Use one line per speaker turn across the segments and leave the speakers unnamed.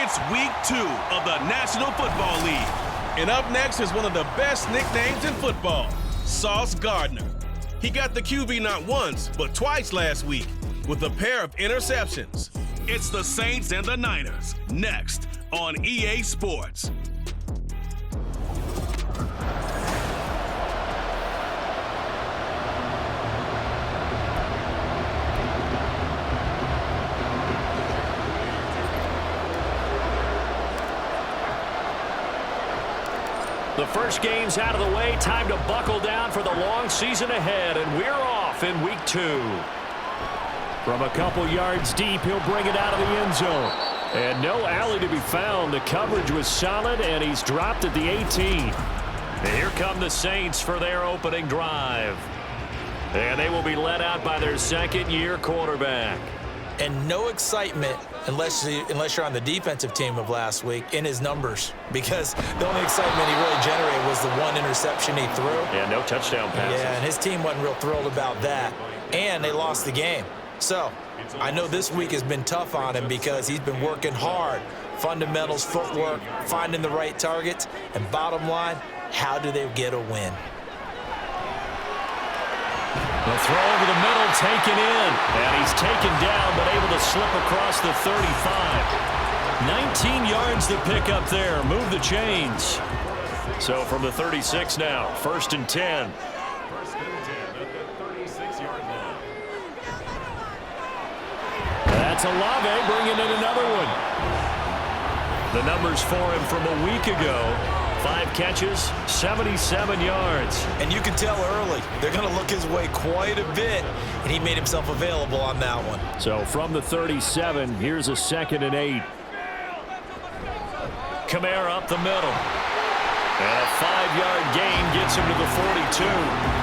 It's week 2 of the National Football League. And up next is one of the best nicknames in football, Sauce Gardner. He got the QB not once, but twice last week with a pair of interceptions. It's the Saints and the Niners, next on EA Sports.
The first game's out of the way. Time to buckle down for the long season ahead, and we're off in week 2. From a couple yards deep, he'll bring it out of the end zone. And no alley to be found. The coverage was solid, and he's dropped at the 18. And here come the Saints for their opening drive. And they will be led out by their second-year quarterback.
And no excitement unless you're on the defensive team of last week in his numbers, because the only excitement he really generated was the one interception he threw.
Yeah, no touchdown passes.
Yeah, and his team wasn't real thrilled about that, and they lost the game. So I know this week has been tough on him because he's been working hard. Fundamentals, footwork, finding the right targets, and bottom line, how do they get a win?
The throw over the middle, taken in. And he's taken down, but able to slip across the 35. 19 yards to pick up there. Move the chains. So from the 36 now, 1st and 10. That's Olave bringing in another one. The numbers for him from a week ago. 5 catches, 77 yards.
And you can tell early they're going to look his way quite a bit, and he made himself available on that one.
So from the 37, here's a 2nd and 8. Kamara up the middle. And a 5-yard gain gets him to the 42.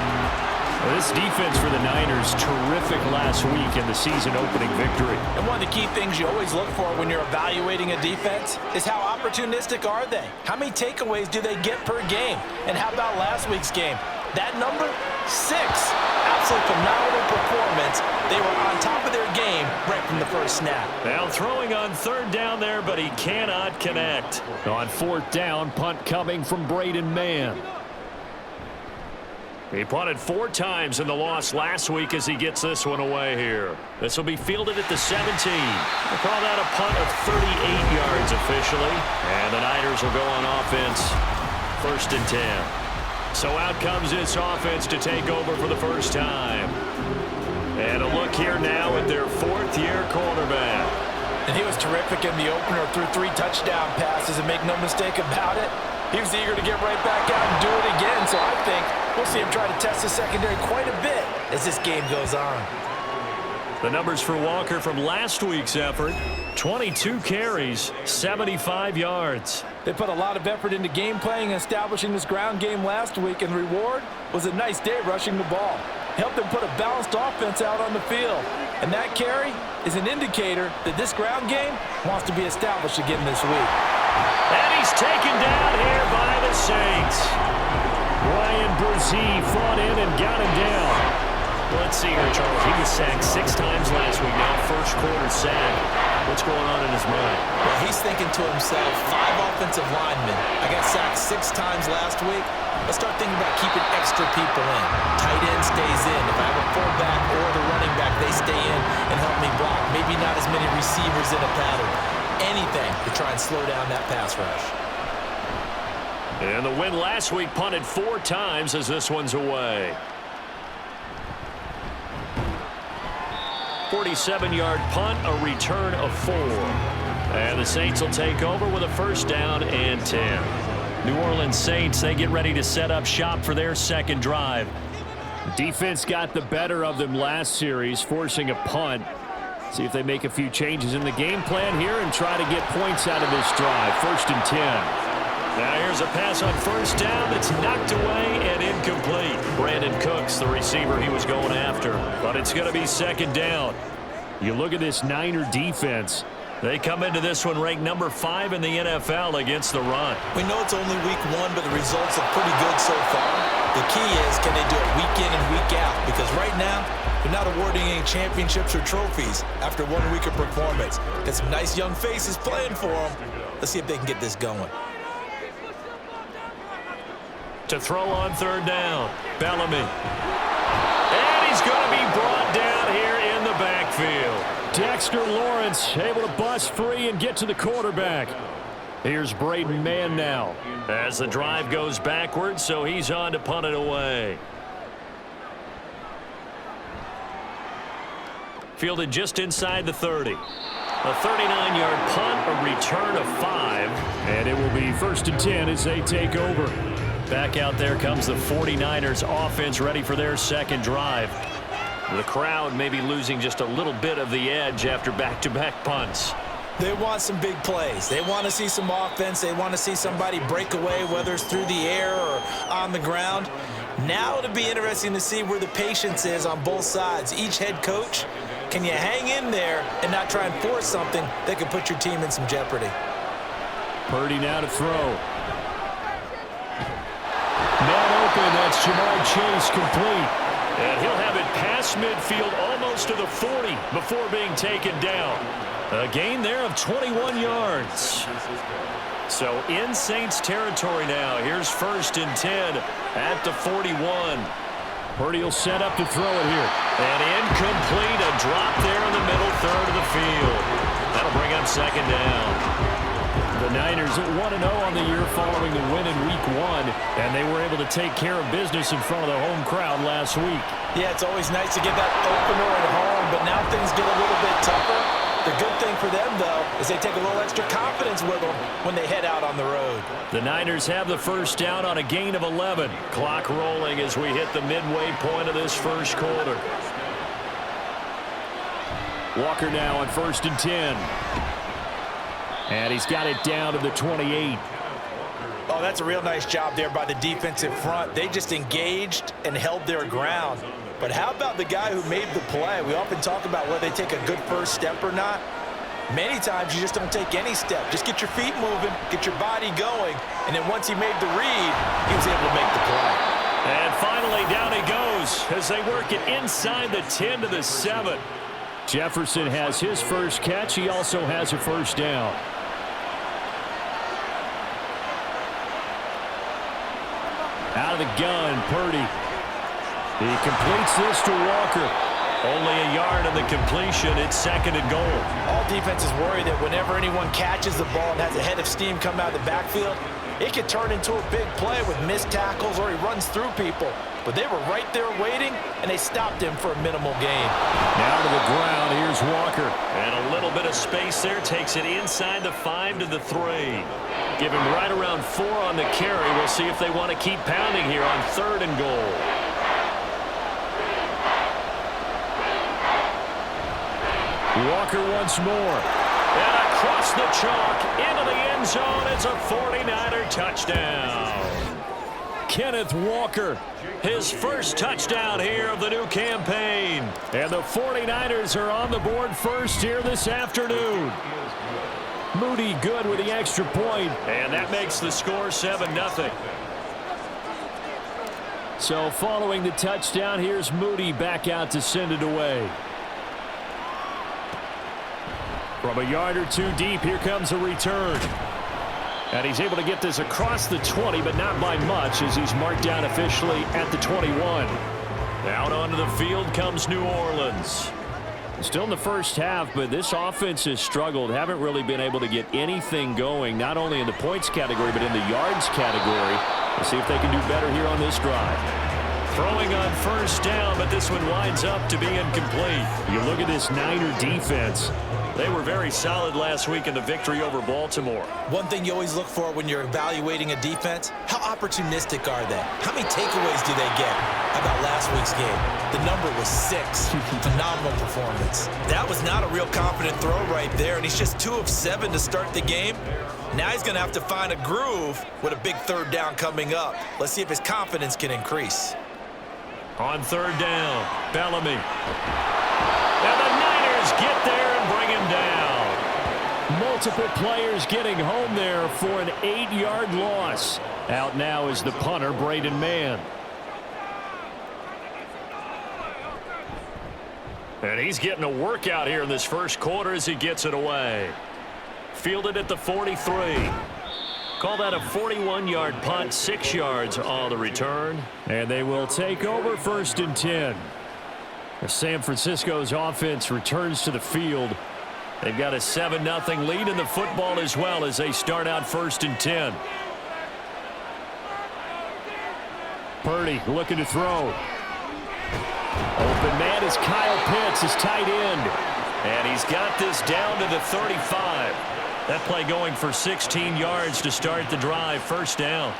Well, this defense for the Niners, terrific last week in the season-opening victory.
And one of the key things you always look for when you're evaluating a defense is how opportunistic are they? How many takeaways do they get per game? And how about last week's game? That number, 6. Absolutely phenomenal performance. They were on top of their game right from the first snap.
Now throwing on 3rd down there, but he cannot connect. On 4th down, punt coming from Braden Mann. He punted 4 times in the loss last week as he gets this one away here. This will be fielded at the 17. We'll call that a punt of 38 yards officially. And the Niners will go on offense, 1st and 10. So out comes this offense to take over for the first time. And a look here now at their 4th-year quarterback.
And he was terrific in the opener, threw 3 touchdown passes, and make no mistake about it, he was eager to get right back out and do it again. So I think we'll see him try to test the secondary quite a bit as this game goes on.
The numbers for Walker from last week's effort, 22 carries, 75 yards.
They put a lot of effort into game playing and establishing this ground game last week, and the reward was a nice day rushing the ball. Helped them put a balanced offense out on the field. And that carry is an indicator that this ground game wants to be established again this week.
And he's taken down here by the Saints. Ryan Brzee fought in and got him down. Let's see here, Charles. He was sacked 6 times last week. Now first quarter sack. What's going on in his mind?
Well, he's thinking to himself, 5 offensive linemen. I got sacked 6 times last week. Let's start thinking about keeping extra people in. Tight end stays in. If I have a fullback or the running back, they stay in and help me block. Maybe not as many receivers in a pattern. Anything to try and slow down that pass rush.
And the win last week punted 4 times as this one's away. 47-yard punt, a return of 4. And the Saints will take over with a 1st down and 10. New Orleans Saints, they get ready to set up shop for their 2nd drive. Defense got the better of them last series, forcing a punt. See if they make a few changes in the game plan here and try to get points out of this drive. 1st and 10. Now here's a pass on 1st down that's knocked away and incomplete. Brandon Cooks, the receiver he was going after. But it's going to be 2nd down. You look at this Niner defense. They come into this one ranked number 5 in the NFL against the run.
We know it's only week 1, but the results look pretty good so far. The key is, can they do it week in and week out? Because right now, they're not awarding any championships or trophies after 1 week of performance. Got some nice young faces playing for them. Let's see if they can get this going.
To throw on 3rd down, Bellamy. And he's going to be brought down here in the backfield.
Dexter Lawrence able to bust free and get to the quarterback. Here's Braden Mann now.
As the drive goes backwards, so he's on to punt it away. Fielded just inside the 30. A 39-yard punt, a return of 5.
And it will be 1st and 10 as they take over.
Back out there comes the 49ers offense ready for their 2nd drive. The crowd may be losing just a little bit of the edge after back-to-back punts.
They want some big plays. They want to see some offense. They want to see somebody break away, whether it's through the air or on the ground. Now it'll be interesting to see where the patience is on both sides. Each head coach, can you hang in there and not try and force something that could put your team in some jeopardy?
Purdy now to throw. Man open, that's Jamar Chase complete.
And he'll have it past midfield almost to the 40 before being taken down. A gain there of 21 yards. So in Saints territory now. Here's 1st and 10 at the 41.
Purdy will set up to throw it here.
And incomplete, a drop there in the middle 3rd of the field. That'll bring up 2nd down.
The Niners at 1-0 on the year following the win in week 1, and they were able to take care of business in front of the home crowd last week.
Yeah, it's always nice to get that opener at home, but now things get a little bit tougher. The good thing for them, though, is they take a little extra confidence with them when they head out on the road.
The Niners have the 1st down on a gain of 11. Clock rolling as we hit the midway point of this 1st quarter.
Walker now on 1st and 10. And he's got it down to the 28.
Oh, that's a real nice job there by the defensive front. They just engaged and held their ground. But how about the guy who made the play? We often talk about whether they take a good first step or not. Many times you just don't take any step. Just get your feet moving, get your body going, and then once he made the read, he was able to make the play.
And finally, down he goes as they work it inside the 10 to the 7.
Jefferson has his first catch. He also has a 1st down. Out of the gun, Purdy. He completes this to Walker.
Only a yard on the completion. It's 2nd and goal.
All defenses worry that whenever anyone catches the ball and has a head of steam come out of the backfield, it could turn into a big play with missed tackles or he runs through people. But they were right there waiting, and they stopped him for a minimal gain.
Now to the ground, here's Walker.
And a little bit of space there. Takes it inside the 5 to the 3. Give him right around 4 on the carry. We'll see if they want to keep pounding here on 3rd and goal.
Walker once more.
And across the chalk into the end zone. It's a 49er touchdown.
Kenneth Walker.
His 1st touchdown here of the new campaign.
And the 49ers are on the board first here this afternoon. Moody good with the extra point.
And that makes the score 7-0.
So following the touchdown, here's Moody back out to send it away. From a yard or 2 deep, here comes a return. And he's able to get this across the 20, but not by much as he's marked down officially at the 21.
Out onto the field comes New Orleans.
Still in the first half, but this offense has struggled. Haven't really been able to get anything going, not only in the points category, but in the yards category. We'll see if they can do better here on this drive.
Throwing on 1st down, but this one winds up to be incomplete.
You look at this Niner defense.
They were very solid last week in the victory over Baltimore.
One thing you always look for when you're evaluating a defense, how opportunistic are they? How many takeaways do they get? How about last week's game? The number was 6. Phenomenal performance. That was not a real confident throw right there, and he's just 2 of 7 to start the game. Now he's going to have to find a groove with a big 3rd down coming up. Let's see if his confidence can increase.
On 3rd down, Bellamy. And the Niners get there and bring him down.
Multiple players getting home there for an 8-yard loss. Out now is the punter, Braden Mann. And he's getting a workout here in this first quarter as he gets it away. Fielded at the 43. Call that a 41-yard punt, 6 yards on the return. And they will take over 1st and 10. San Francisco's offense returns to the field. They've got a 7-0 lead in the football as well as they start out 1st and 10. Purdy looking to throw. Open man is Kyle Pitts, his tight end. And he's got this down to the 35. That play going for 16 yards to start the drive. 1st down.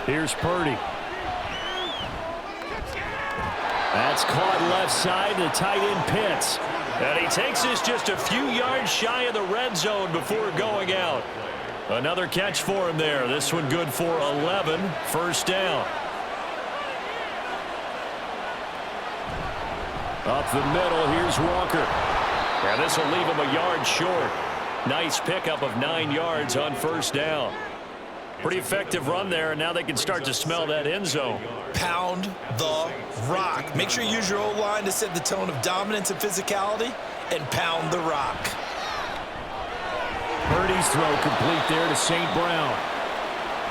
Here's Purdy. That's caught left side, the tight end Pitts. And he takes this just a few yards shy of the red zone before going out. Another catch for him there. This one good for 11. 1st down. Up the middle, here's Walker. And this will leave him a yard short. Nice pickup of 9 yards on 1st down. Pretty effective run there, and now they can start to smell that end zone.
Pound the rock. Make sure you use your O-line to set the tone of dominance and physicality, and pound the rock.
Purdy's throw complete there to St. Brown.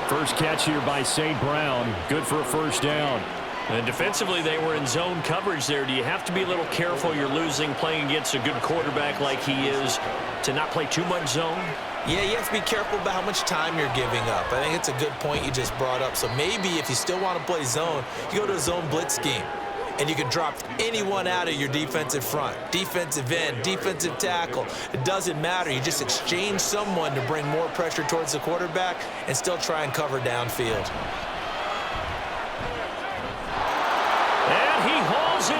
First catch here by St. Brown. Good for a 1st down.
And defensively, they were in zone coverage there. Do you have to be a little careful you're losing playing against a good quarterback like he is to not play too much zone?
Yeah, you have to be careful about how much time you're giving up. I think it's a good point you just brought up. So maybe if you still want to play zone, you go to a zone blitz scheme. And you can drop anyone out of your defensive front. Defensive end, defensive tackle. It doesn't matter. You just exchange someone to bring more pressure towards the quarterback and still try and cover downfield.
And he hauls it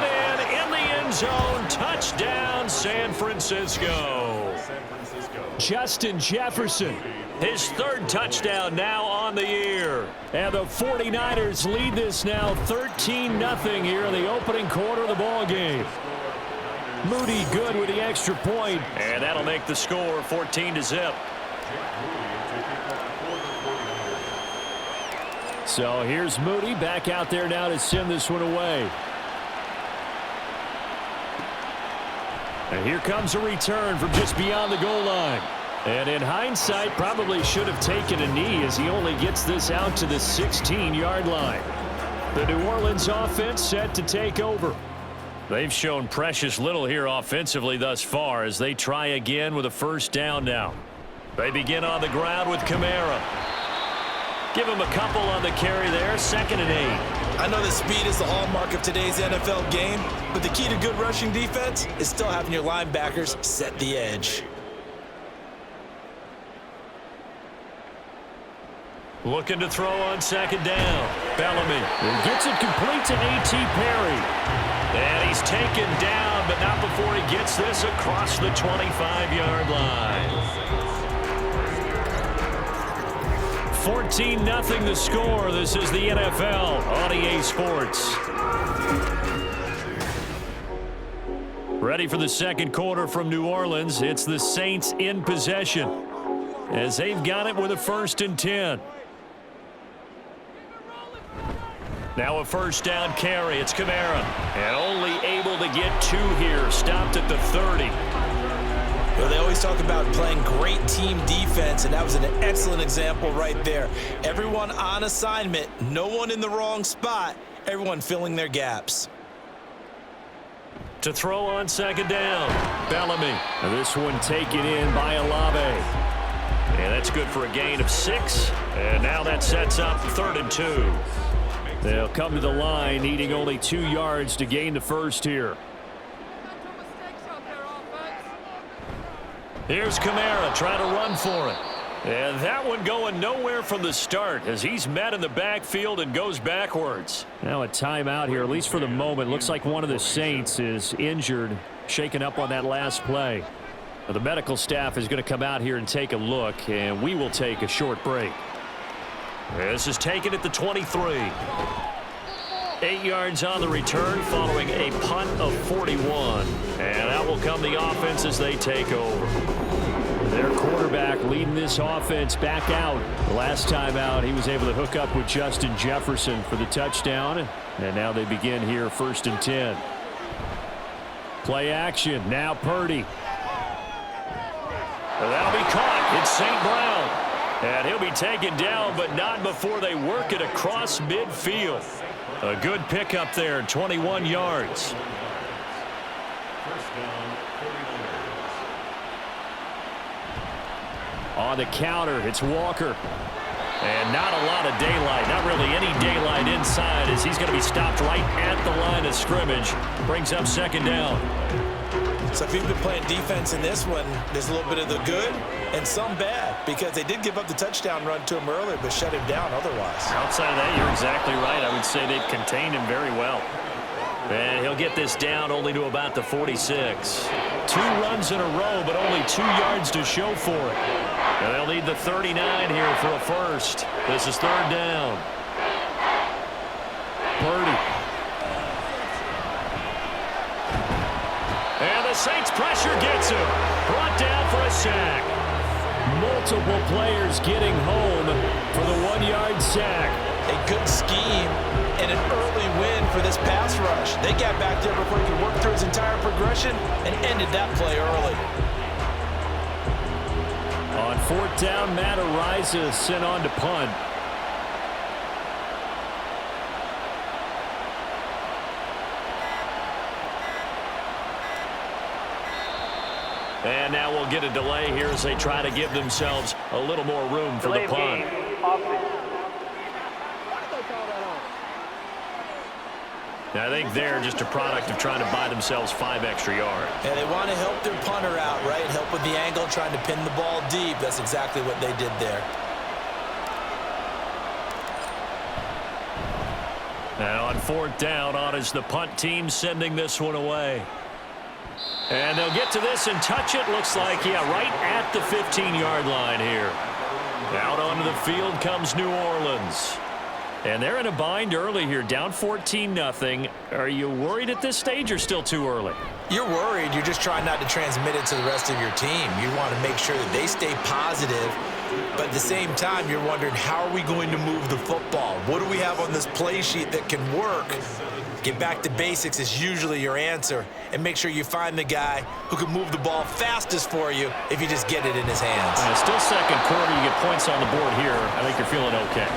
in the end zone. Touchdown, San Francisco.
Justin Jefferson.
His 3rd touchdown now on the year.
And the 49ers lead this now 13-0 here in the opening quarter of the ball game. Moody good with the extra point.
And that'll make the score 14-0.
So here's Moody back out there now to send this one away. And here comes a return from just beyond the goal line. And in hindsight, probably should have taken a knee as he only gets this out to the 16-yard line. The New Orleans offense set to take over.
They've shown precious little here offensively thus far as they try again with a 1st down now. They begin on the ground with Kamara. Give him a couple on the carry there. 2nd and 8.
I know that speed is the hallmark of today's NFL game, but the key to good rushing defense is still having your linebackers set the edge.
Looking to throw on 2nd down. Bellamy.
And gets it complete to A.T. Perry.
And he's taken down, but not before he gets this across the 25-yard line. 14-0 the score. This is the NFL on EA Sports. Ready for the 2nd quarter from New Orleans. It's the Saints in possession as they've got it with a 1st and 10. Now a 1st down carry. It's Kamara. And only able to get 2 here. Stopped at the 30.
Well, they always talk about playing great team defense, and that was an excellent example right there. Everyone on assignment, no one in the wrong spot, everyone filling their gaps.
To throw on 2nd down, Bellamy.
And this one taken in by Olave.
And that's good for a gain of 6. And now that sets up 3rd and 2.
They'll come to the line, needing only 2 yards to gain the 1st here.
Here's Kamara trying to run for it. And that one going nowhere from the start as he's met in the backfield and goes backwards.
Now a timeout here, at least for the moment. Looks like one of the Saints is injured, shaken up on that last play. Now, the medical staff is going to come out here and take a look, and we will take a short break.
This is taken at the 23.
8 yards on the return following a punt of 41. And out will come the offense as they take over.
Their quarterback leading this offense back out. The last time out, he was able to hook up with Justin Jefferson for the touchdown. And now they begin here 1st and 10. Play action. Now Purdy.
That'll be caught. It's St. Brown. And he'll be taken down, but not before they work it across midfield. A good pickup there, 21 yards.
On the counter, it's Walker. And not a lot of daylight, not really any daylight inside as he's going to be stopped right at the line of scrimmage. Brings up 2nd down.
So if you've been playing defense in this one, there's a little bit of the good and some bad because they did give up the touchdown run to him earlier but shut him down otherwise.
Outside of that, you're exactly right. I would say they've contained him very well. And he'll get this down only to about the 46.
2 runs in a row, but only 2 yards to show for it.
And they'll need the 39 here for a first. This is 3rd down.
Purdy.
And the Saints pressure gets him. Brought down for a sack.
Multiple players getting home for the 1-yard sack.
A good scheme and an early win for this pass rush. They got back there before he could work through his entire progression and ended that play early.
On 4th down, Matt Ariza sent on to punt.
And now we'll get a delay here as they try to give themselves a little more room for the punt. I think they're just a product of trying to buy themselves 5 extra yards.
And they want to help their punter out, right? Help with the angle, trying to pin the ball deep. That's exactly what they did there.
Now on 4th down, on is the punt team sending this one away. And they'll get to this and touch it. Looks like, yeah, right at the 15-yard line here. Out onto the field comes New Orleans. And they're in a bind early here, down 14-0. Are you worried at this stage or still too early?
You're worried. You're just trying not to transmit it to the rest of your team. You want to make sure that they stay positive. But at the same time, you're wondering, how are we going to move the football? What do we have on this play sheet that can work? Get back to basics is usually your answer. And make sure you find the guy who can move the ball fastest for you if you just get it in his hands.
Still 2nd quarter. You get points on the board here. I think you're feeling okay.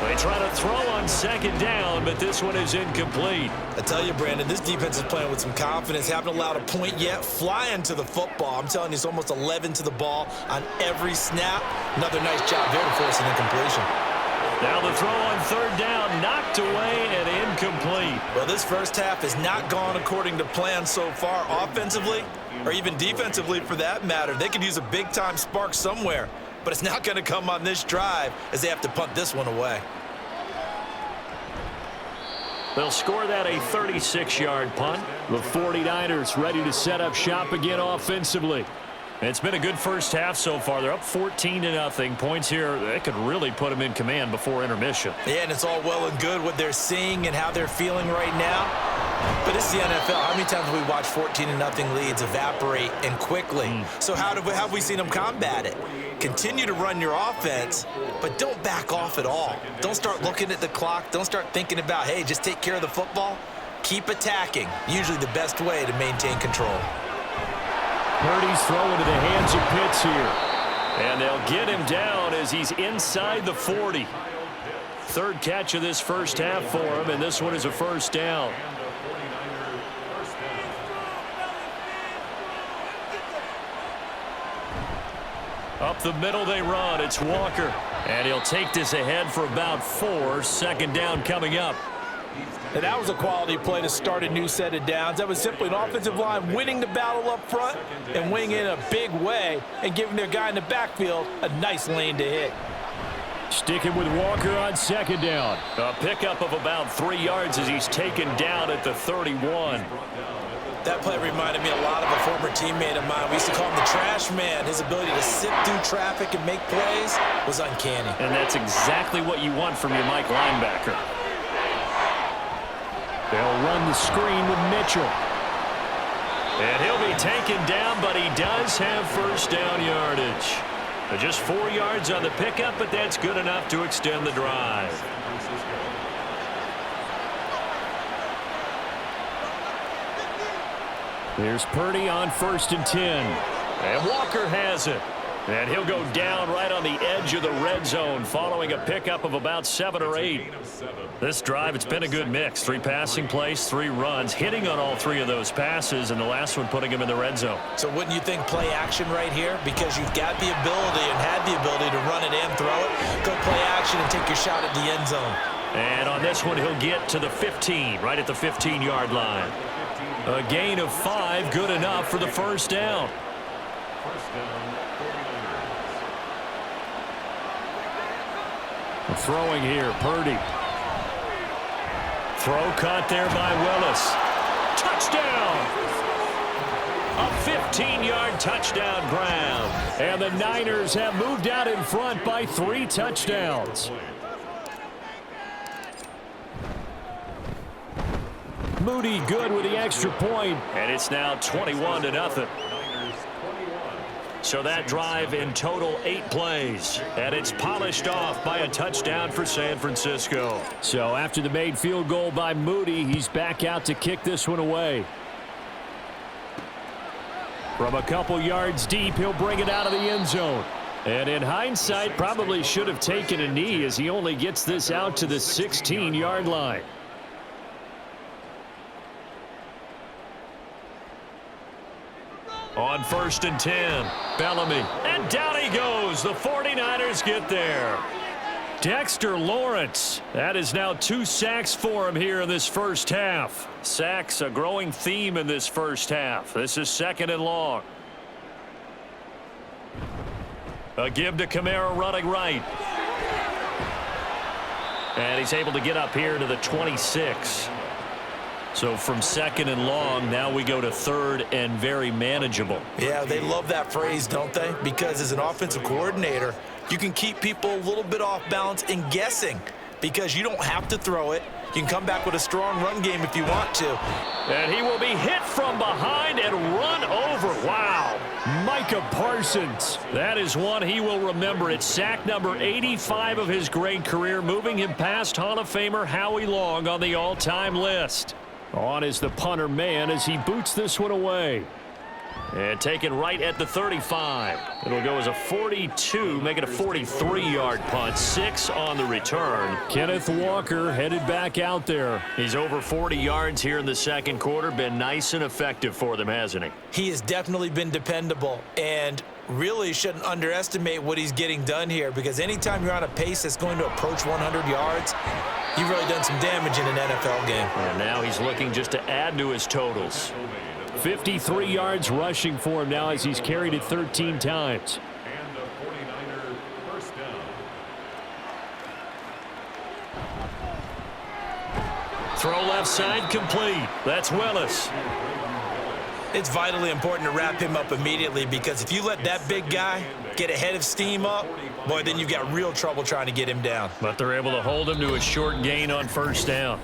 They try to throw on 2nd down, but this one is incomplete.
I tell you, Brandon, this defense is playing with some confidence. Haven't allowed a point yet. Flying to the football. I'm telling you, it's almost 11 to the ball on every snap. Another nice job there to force an incompletion.
Now the throw on 3rd down, knocked away and incomplete.
Well, this first half has not gone according to plan so far offensively, or even defensively for that matter. They could use a big-time spark somewhere, but it's not going to come on this drive as they have to punt this one away.
They'll score that a 36-yard punt.
The 49ers ready to set up shop again offensively.
It's been a good first half so far. They're up 14-0. Points here, they could really put them in command before intermission.
Yeah, and it's all well and good what they're seeing and how they're feeling right now. But it's the NFL. How many times have we watched 14-0 leads evaporate and quickly? So how have we seen them combat it? Continue to run your offense, but don't back off at all. Don't start looking at the clock. Don't start thinking about, hey, just take care of the football. Keep attacking. Usually the best way to maintain control.
Purdy's throwing to the hands of Pitts here.
And they'll get him down as he's inside the 40. 3rd catch of this first half for him, and this one is a 1st down. Up the middle they run. It's Walker. And he'll take this ahead for about 4. 2nd down coming up.
And that was a quality play to start a new set of downs. That was simply an offensive line winning the battle up front and winning in a big way and giving their guy in the backfield a nice lane to hit.
Sticking with Walker on 2nd down.
A pickup of about 3 yards as he's taken down at the 31.
That play reminded me a lot of a former teammate of mine. We used to call him the trash man. His ability to sit through traffic and make plays was uncanny.
And that's exactly what you want from your Mike linebacker.
They'll run the screen with Mitchell.
And he'll be taken down, but he does have first down yardage. Just 4 yards on the pickup, but that's good enough to extend the drive.
Here's Purdy on 1st and 10.
And Walker has it. And he'll go down right on the edge of the red zone following a pickup of about 7 or 8. This drive, it's been a good mix. 3 passing plays, 3 runs, hitting on all 3 of those passes, and the last one putting him in the red zone.
So wouldn't you think play action right here? Because you've got the ability and had the ability to run it and throw it. Go play action and take your shot at the end zone.
And on this one, he'll get to the 15, right at the 15-yard line.
A gain of 5, good enough for the first down. Throwing here, Purdy.
Throw caught there by Willis. Touchdown! A 15-yard touchdown grab.
And the Niners have moved out in front by 3 touchdowns. Moody good with the extra point.
And it's now 21-0. So that drive in total 8 plays. And it's polished off by a touchdown for San Francisco.
So after the made field goal by Moody, he's back out to kick this one away. From a couple yards deep, he'll bring it out of the end zone. And in hindsight, probably should have taken a knee as he only gets this out to the 16-yard line.
On 1st and 10, Bellamy. And down he goes. The 49ers get there.
Dexter Lawrence. That is now 2 sacks for him here in this first half.
Sacks, a growing theme in this first half. This is 2nd and long. A give to Kamara running right. And he's able to get up here to the 26. So from 2nd and long, now we go to 3rd and very manageable.
Yeah, they love that phrase, don't they? Because as an offensive coordinator, you can keep people a little bit off balance and guessing because you don't have to throw it. You can come back with a strong run game if you want to.
And he will be hit from behind and run over. Wow.
Micah Parsons.
That is one he will remember. It's sack number 85 of his great career, moving him past Hall of Famer Howie Long on the all-time list.
On is the punter man as he boots this one away.
And taken right at the 35. It'll go as a 42, make it a 43-yard punt. 6 on the return.
Kenneth Walker headed back out there.
He's over 40 yards here in the second quarter. Been nice and effective for them, hasn't he?
He has definitely been dependable and really shouldn't underestimate what he's getting done here because anytime you're on a pace that's going to approach 100 yards, you've really done some damage in an NFL game.
And now he's looking just to add to his totals.
53 yards rushing for him now as he's carried it 13 times.
And the 49er first down.
Throw left side complete. That's Willis.
It's vitally important to wrap him up immediately because if you let that big guy get a head of steam up, boy, then you've got real trouble trying to get him down.
But they're able to hold him to a short gain on first down.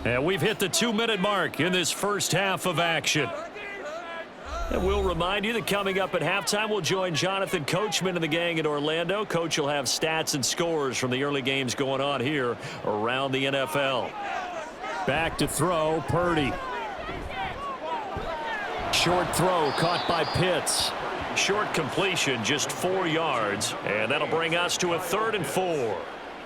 And we've hit the 2-minute mark in this first half of action.
And we'll remind you that coming up at halftime, we'll join Jonathan Coachman and the gang in Orlando. Coach will have stats and scores from the early games going on here around the NFL.
Back to throw, Purdy. Short throw caught by Pitts.
Short completion, just 4 yards, and that'll bring us to a 3rd and 4.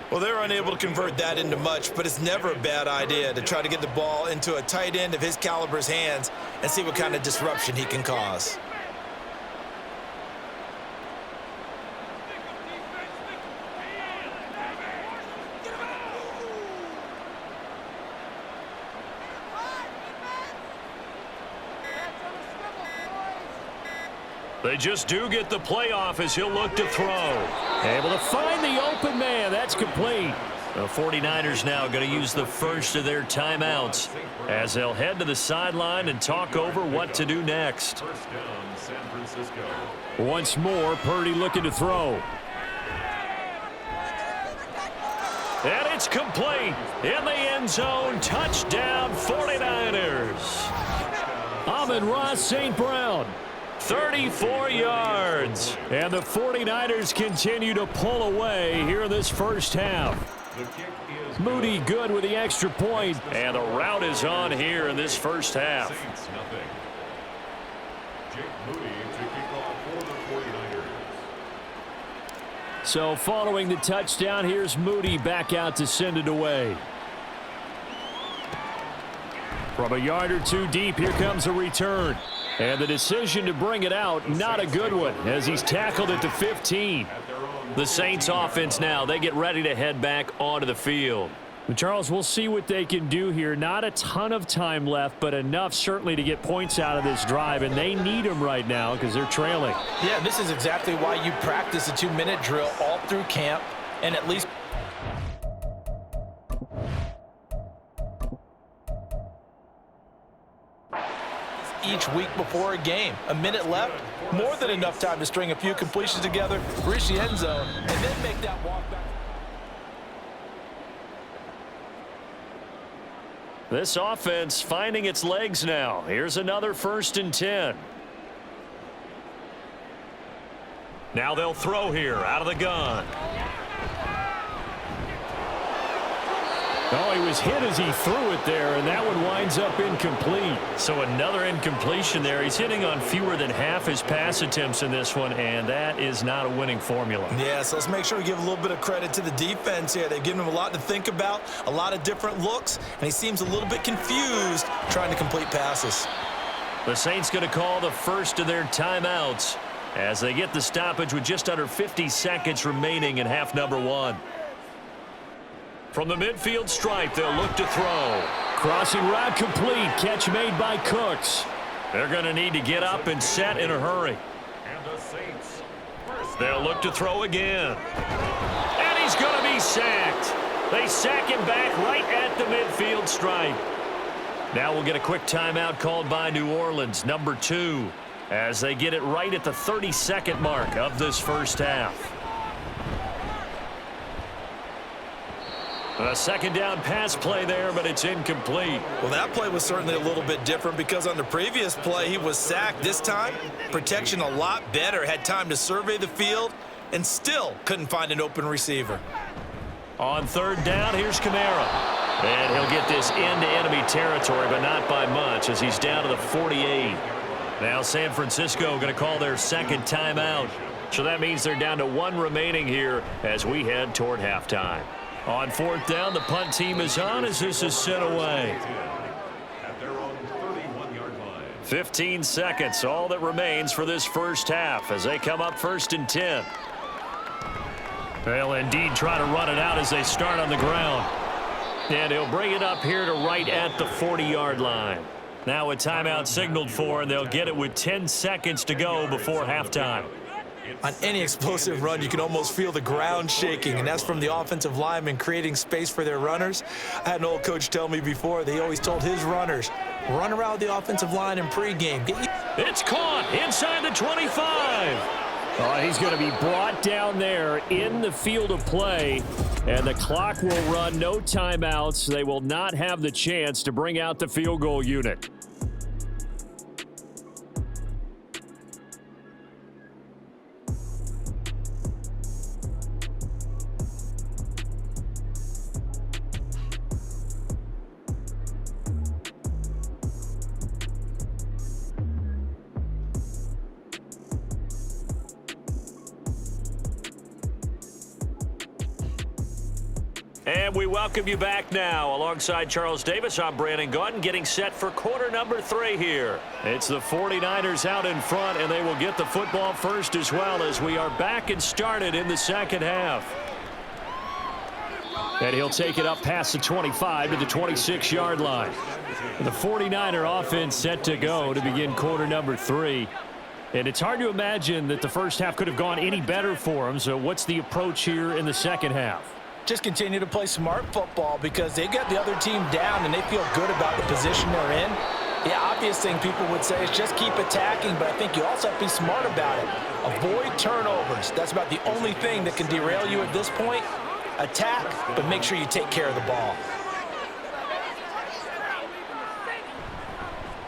Well, they're unable to convert that into much, but it's never a bad idea to try to get the ball into a tight end of his caliber's hands and see what kind of disruption he can cause.
They just do get the playoff as he'll look to throw.
Able to find the open man. That's complete.
The 49ers now going to use the first of their timeouts as they'll head to the sideline and talk over what to do next.
First down, San Francisco.
Once more, Purdy looking to throw. And it's complete in the end zone. Touchdown 49ers. Amon-Ra St. Brown, 34 yards. And the 49ers continue to pull away here in this first half. Moody good with the extra point. And the route is on here in this first half.
Saints nothing. Jake Moody to kick off for the 49ers.
So following the touchdown, here's Moody back out to send it away. From a yard or two deep, here comes a return. And the decision to bring it out, not a good one, as he's tackled at the 15. The Saints offense now, they get ready to head back onto the field. But Charles, we'll see what they can do here. Not a ton of time left, but enough certainly to get points out of this drive, and they need them right now because they're trailing.
Yeah, this is exactly why you practice a 2-minute drill all through camp, and at least each week before a game. A minute left, more than enough time to string a few completions together, reach the end zone, and then make that walk back.
This offense finding its legs now. Here's another 1st and 10. Now they'll throw here out of the gun. Oh, he was hit as he threw it there, and that one winds up incomplete. So another incompletion there. He's hitting on fewer than half his pass attempts in this one, and that is not a winning formula.
Yeah, so let's make sure we give a little bit of credit to the defense here. They've given him a lot to think about, a lot of different looks, and he seems a little bit confused trying to complete passes.
The Saints going to call the first of their timeouts as they get the stoppage with just under 50 seconds remaining in half number 1. From the midfield stripe, they'll look to throw. Crossing route complete. Catch made by Cooks. They're going to need to get up and set in a hurry.
And the Saints.
They'll look to throw again. And he's going to be sacked. They sack him back right at the midfield stripe. Now we'll get a quick timeout called by New Orleans, number 2, as they get it right at the 30-second mark of this first half. A second down pass play there, but it's incomplete.
Well, that play was certainly a little bit different because on the previous play, he was sacked. This time, protection a lot better. Had time to survey the field and still couldn't find an open receiver.
On 3rd down, here's Kamara. And he'll get this into enemy territory, but not by much as he's down to the 48. Now San Francisco going to call their second timeout. So that means they're down to 1 remaining here as we head toward halftime. On 4th down, the punt team is on as this is sent away.
At their own 31-yard line.
15 seconds, all that remains for this first half as they come up 1st and 10. They'll indeed try to run it out as they start on the ground. And he'll bring it up here to right at the 40-yard line. Now a timeout signaled for, and they'll get it with 10 seconds to go before halftime.
On any explosive run, you can almost feel the ground shaking, and that's from the offensive linemen creating space for their runners. I had an old coach tell me before, they always told his runners, run around the offensive line in pregame.
It's caught inside the 25. Oh, he's going to be brought down there in the field of play, and the clock will run, no timeouts. They will not have the chance to bring out the field goal unit. And we welcome you back now. Alongside Charles Davis, I'm Brandon Gautin, getting set for quarter number 3 here. It's the 49ers out in front, and they will get the football first as well as we are back and started in the second half. And he'll take it up past the 25 to the 26-yard line. The 49er offense set to go to begin quarter number 3. And it's hard to imagine that the first half could have gone any better for them. So what's the approach here in the second half?
Just continue to play smart football because they got the other team down and they feel good about the position they're in. The obvious thing people would say is just keep attacking, but I think you also have to be smart about it. Avoid turnovers. That's about the only thing that can derail you at this point. Attack, but make sure you take care of the ball.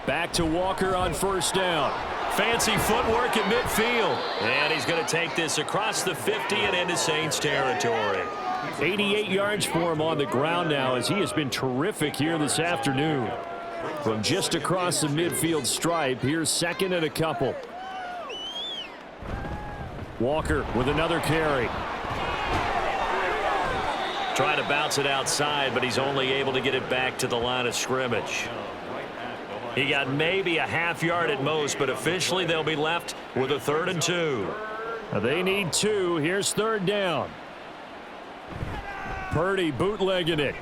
Back to Walker on first down.
Fancy footwork at midfield. And he's going to take this across the 50 and into Saints territory.
88 yards for him on the ground now, as he has been terrific here this afternoon. From just across the midfield stripe, here's second and a couple. Walker with another carry.
Trying to bounce it outside, but he's only able to get it back to the line of scrimmage. He got maybe a half yard at most, but officially they'll be left with a 3rd and 2.
They need 2. Here's 3rd down. Purdy bootlegging it.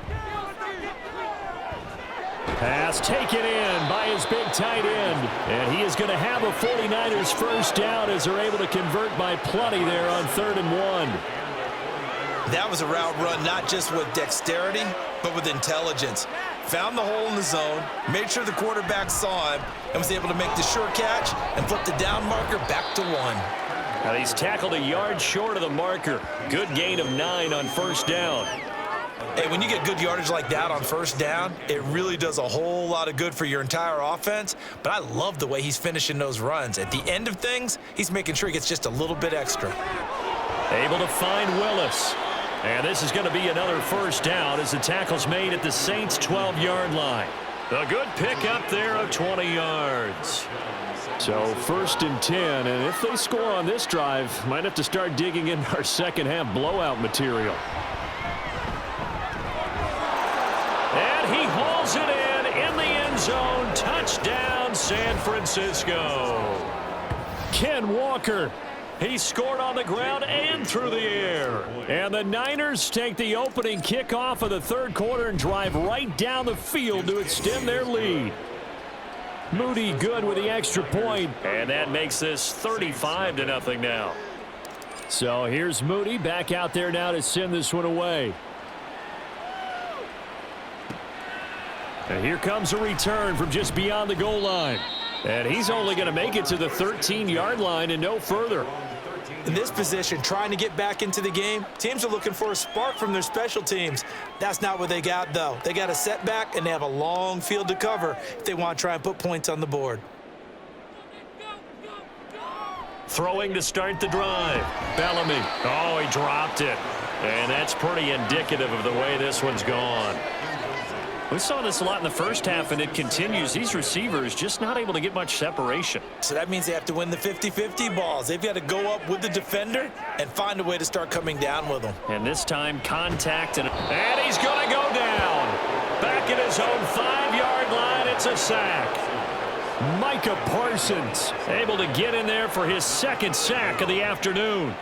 Pass taken in by his big tight end. And he is going to have a 49ers first down as they're able to convert by plenty there on 3rd and 1.
That was a route run not just with dexterity, but with intelligence. Found the hole in the zone, made sure the quarterback saw him, and was able to make the sure catch and flip the down marker back to 1.
Now he's tackled a yard short of the marker. Good gain of 9 on first down.
Hey, when you get good yardage like that on first down, it really does a whole lot of good for your entire offense. But I love the way he's finishing those runs. At the end of things, he's making sure he gets just a little bit extra.
Able to find Willis. And this is going to be another first down as the tackle's made at the Saints' 12-yard line. A good pickup there of 20 yards.
So 1st and 10, and if they score on this drive, might have to start digging in our second half blowout material.
And he hauls it in the end zone. Touchdown, San Francisco.
Ken Walker.
He scored on the ground and through the air.
And the Niners take the opening kickoff of the 3rd quarter and drive right down the field to extend their lead. Moody good with the extra point.
And that makes this 35-0 now.
So here's Moody back out there now to send this one away. And here comes a return from just beyond the goal line. And he's only going to make it to the 13-yard line and no further.
In this position, trying to get back into the game, teams are looking for a spark from their special teams. That's not what they got, though. They got a setback, and they have a long field to cover if they want to try and put points on the board.
Throwing to start the drive. Bellamy. Oh, he dropped it. And that's pretty indicative of the way this one's gone. We saw this a lot in the first half, and it continues. These receivers just not able to get much separation.
So that means they have to win the 50-50 balls. They've got to go up with the defender and find a way to start coming down with them.
And this time, contact, and he's going to go down. Back at his own 5-yard line, it's a sack.
Micah Parsons
able to get in there for his 2nd sack of the afternoon.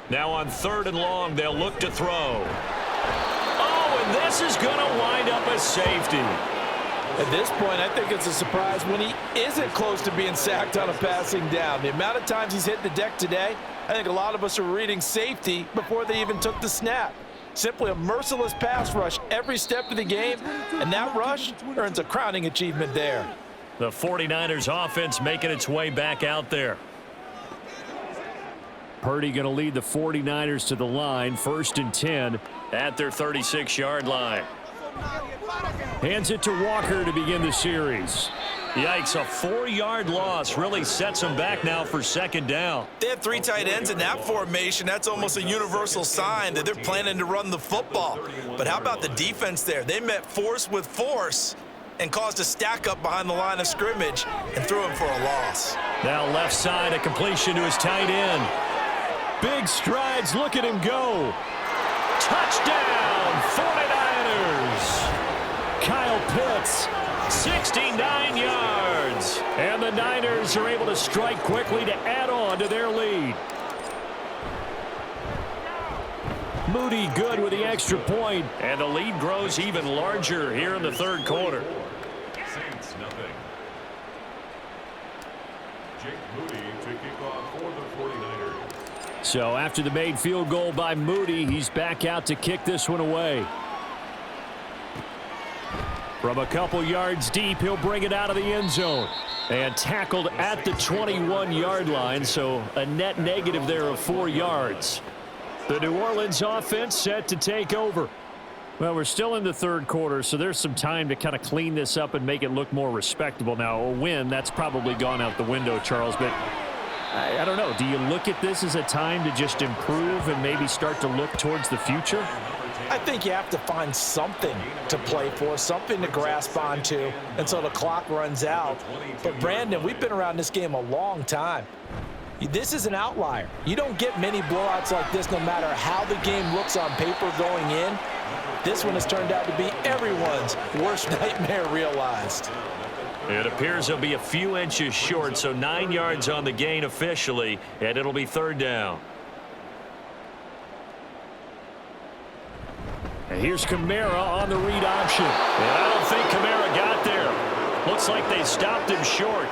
Now on 3rd and long, they'll look to throw. Oh, and this is going to wind up a safety.
At this point, I think it's a surprise when he isn't close to being sacked on a passing down. The amount of times he's hit the deck today, I think a lot of us are reading safety before they even took the snap. Simply a merciless pass rush every step of the game, and that rush earns a crowning achievement there.
The 49ers offense making its way back out there.
Purdy going to lead the 49ers to the line, 1st and 10
at their 36-yard line.
Hands it to Walker to begin the series.
Yikes, a 4-yard loss really sets them back now for 2nd down.
They have 3 tight ends in that formation. That's almost a universal sign that they're planning to run the football. But how about the defense there? They met force with force and caused a stack up behind the line of scrimmage and threw him for a loss.
Now left side, a completion to his tight end.
Big strides, look at him go.
Touchdown, 49ers.
Kyle Pitts,
69 yards.
and the Niners are able to strike quickly to add on to their lead. Moody good with the extra point,
and the lead grows even larger here in the 3rd quarter.
Saints nothing. Jake Moody to kick off for the 49ers.
So after the made field goal by Moody, he's back out to kick this one away. From a couple yards deep, he'll bring it out of the end zone. And tackled at the 21-yard line, so a net negative there of 4 yards. The New Orleans offense set to take over. Well, we're still in the third quarter, so there's some time to kind of clean this up and make it look more respectable. Now, a win, that's probably gone out the window, Charles, but I don't know. Do you look at this as a time to just improve and maybe start to look towards the future?
I think you have to find something to play for, something to grasp onto until the clock runs out. But, Brandon, we've been around this game a long time. This is an outlier. You don't get many blowouts like this no matter how the game looks on paper going in. This one has turned out to be everyone's worst nightmare realized.
It appears he'll be a few inches short, so 9 yards on the gain officially, and it'll be third down.
And here's Kamara on the read option.
And I don't think Kamara got there. Looks like they stopped him short.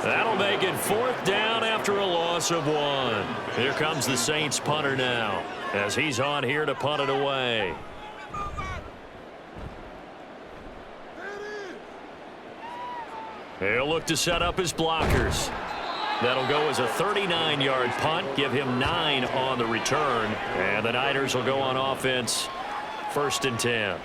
That'll make it fourth down after a loss of 1. Here comes the Saints punter now, as he's on here to punt it away. He'll look to set up his blockers. That'll go as a 39-yard punt, give him 9 on the return, and the Niners will go on offense. First and 10.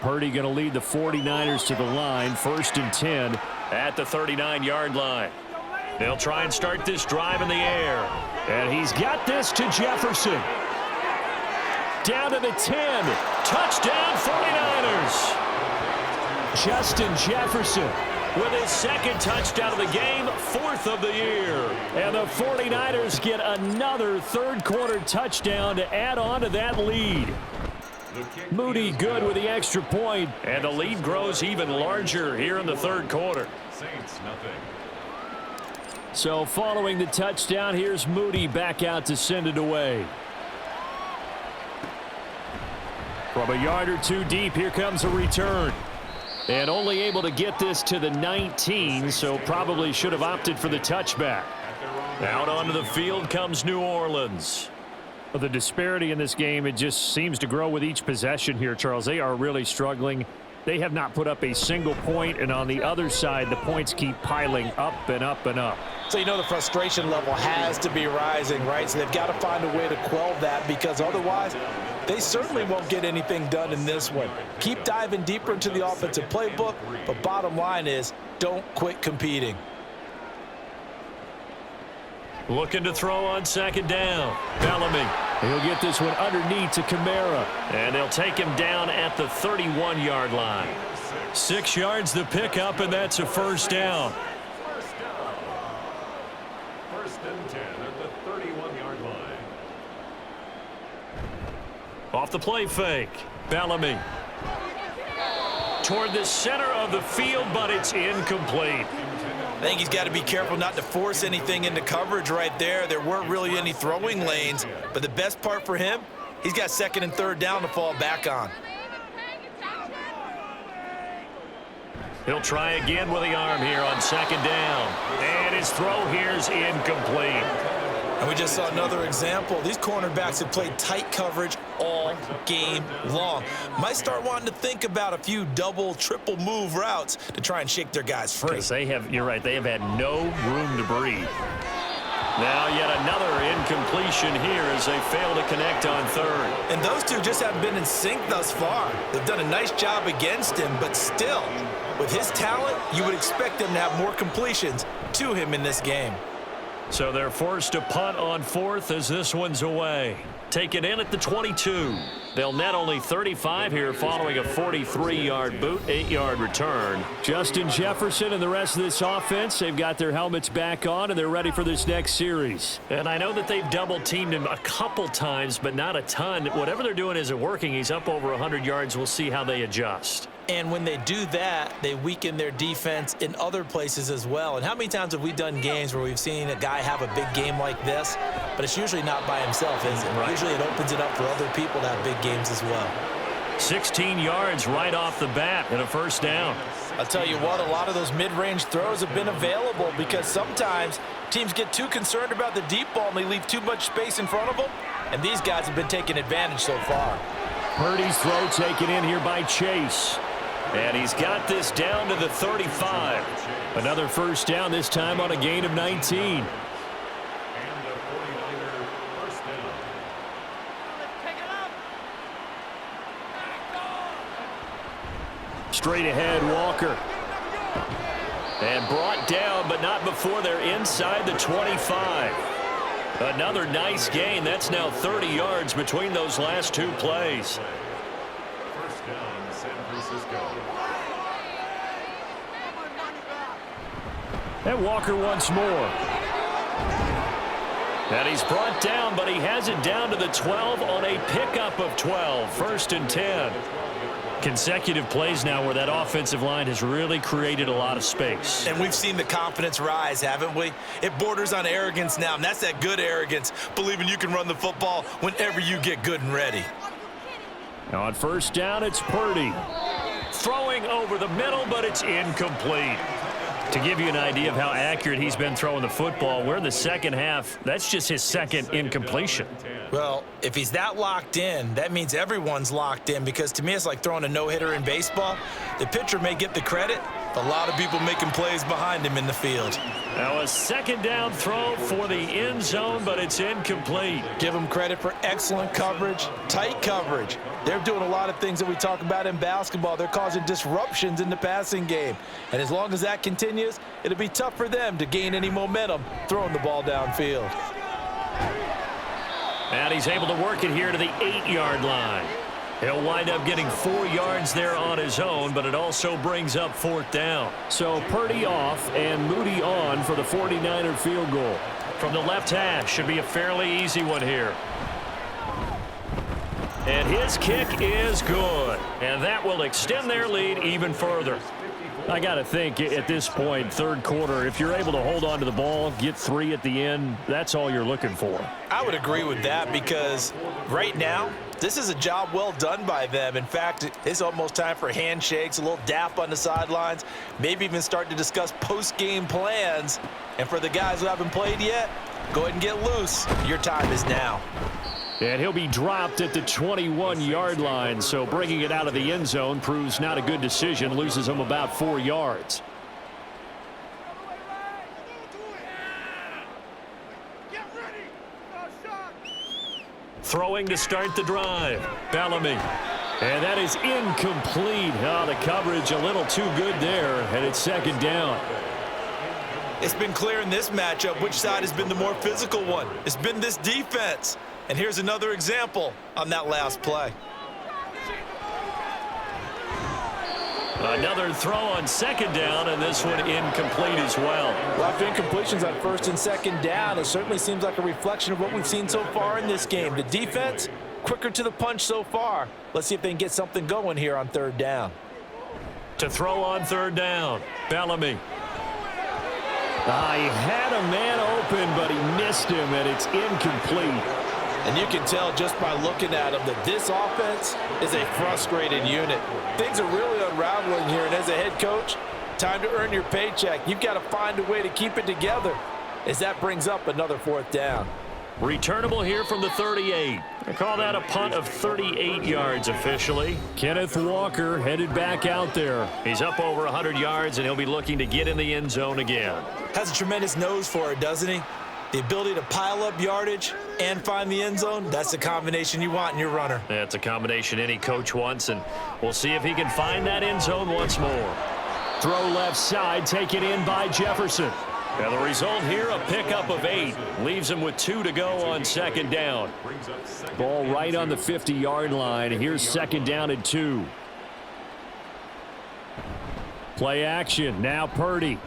Purdy going to lead the 49ers to the line. First and 10
at the 39-yard line. They'll try and start this drive in the air.
And he's got this to Jefferson. Down to the 10. Touchdown 49ers. Justin Jefferson
with his second touchdown of the game, 4th of the year.
And the 49ers get another third quarter touchdown to add on to that lead. Moody good with the extra point,
and the lead grows even larger here in the third quarter.
Saints nothing.
So following the touchdown, here's Moody back out to send it away. From a yard or two deep, here comes a return. And only able to get this to the 19, so probably should have opted for the touchback.
Out onto the field comes New Orleans.
The disparity in this game, it just seems to grow with each possession here, Charles. They are really struggling. They have not put up a single point, and on the other side, the points keep piling up and up and up.
So you know the frustration level has to be rising, right? So they've got to find a way to quell that, because otherwise they certainly won't get anything done in this one. Keep diving deeper into the offensive playbook, but bottom line is don't quit competing.
Looking to throw on second down. Bellamy.
He'll get this one underneath to Kamara.
And they'll take him down at the 31-yard line.
6 yards the pickup, and that's a first down.
First and 10 at the 31-yard line.
Off the play fake. Bellamy. Toward the center of the field, but it's incomplete.
I think he's got to be careful not to force anything into coverage right there. There weren't really any throwing lanes, but the best part for him, he's got second and third down to fall back on.
He'll try again with the arm here on second down. And his throw here is incomplete.
And we just saw another example. These cornerbacks have played tight coverage all game long. Might start wanting to think about a few double, triple move routes to try and shake their guys free.
Because you're right, they have had no room to breathe. Now yet another incompletion here as they fail to connect on third.
And those two just haven't been in sync thus far. They've done a nice job against him, but still, with his talent, you would expect them to have more completions to him in this game.
So they're forced to punt on fourth as this one's away. Taken in at the 22. They'll net only 35 here following a 43-yard boot, 8-yard return.
Justin Jefferson and the rest of this offense, they've got their helmets back on, and they're ready for this next series.
And I know that they've double-teamed him a couple times, but not a ton. Whatever they're doing isn't working. He's up over 100 yards. We'll see how they adjust.
And when they do that, they weaken their defense in other places as well. And how many times have we done games where we've seen a guy have a big game like this, but it's usually not by himself, is it? Right. Usually it opens it up for other people to have big games as well.
16 yards right off the bat and a first down.
I'll tell you what, a lot of those mid-range throws have been available because sometimes teams get too concerned about the deep ball and they leave too much space in front of them, and these guys have been taking advantage so far.
Purdy's throw taken in here by Chase.
And he's got this down to the 35.
Another first down, this time on a gain of 19. Straight ahead, Walker.
And brought down, but not before they're inside the 25. Another nice gain. That's now 30 yards between those last two plays.
First down, San Francisco.
And Walker once more.
And he's brought down, but he has it down to the 12 on a pickup of 12. First and 10.
Consecutive plays now where that offensive line has really created a lot of space.
And we've seen the confidence rise, haven't we? It borders on arrogance now, and that's that good arrogance, believing you can run the football whenever you get good and ready.
Now on first down, it's Purdy.
Throwing over the middle, but it's incomplete.
To give you an idea of how accurate he's been throwing the football, we're in the second half. That's just his second incompletion.
Well, if he's that locked in, that means everyone's locked in, because to me it's like throwing a no-hitter in baseball. The pitcher may get the credit, a lot of people making plays behind him in the field.
Now a second down throw for the end zone, but it's incomplete.
Give them credit for excellent coverage, tight coverage. They're doing a lot of things that we talk about in basketball. They're causing disruptions in the passing game. And as long as that continues, it'll be tough for them to gain any momentum throwing the ball downfield.
And he's able to work it here to the 8-yard line. He'll wind up getting 4 yards there on his own, but it also brings up fourth down. So Purdy off and Moody on for the 49er field goal. From the left hash, should be a fairly easy one here. And his kick is good. And that will extend their lead even further. I got to think at this point, third quarter, if you're able to hold on to the ball, get 3 at the end, that's all you're looking for.
I would agree with that, because right now, this is a job well done by them. In fact, it's almost time for handshakes, a little dap on the sidelines, maybe even start to discuss post-game plans. And for the guys who haven't played yet, go ahead and get loose. Your time is now.
And he'll be dropped at the 21-yard line, so bringing it out of the end zone proves not a good decision, loses him about 4 yards. Throwing to start the drive, Bellamy. And that is incomplete. Oh, the coverage a little too good there, and it's second down.
It's been clear in this matchup which side has been the more physical one. It's been this defense. And here's another example on that last play.
Another throw on second down, and this one incomplete as well.
Left incompletions on first and second down. It certainly seems like a reflection of what we've seen so far in this game. The defense, quicker to the punch so far. Let's see if they can get something going here on third down.
To throw on third down, Bellamy. He had a man open, but he missed him, and it's incomplete.
And you can tell just by looking at them that this offense is a frustrated unit. Things are really unraveling here, and as a head coach, time to earn your paycheck. You've got to find a way to keep it together, as that brings up another fourth down.
Returnable here from the 38. I call that a punt of 38 yards officially. Kenneth Walker headed back out there. He's up over 100 yards, and he'll be looking to get in the end zone again.
Has a tremendous nose for it, doesn't he? The ability to pile up yardage and find the end zone, that's the combination you want in your runner.
That's a combination any coach wants, and we'll see if he can find that end zone once more. Throw left side, taken in by Jefferson. And the result here, a pickup of 8. Leaves him with 2 to go on second down. Ball right on the 50-yard line. Here's second down and 2. Play action. Now Purdy.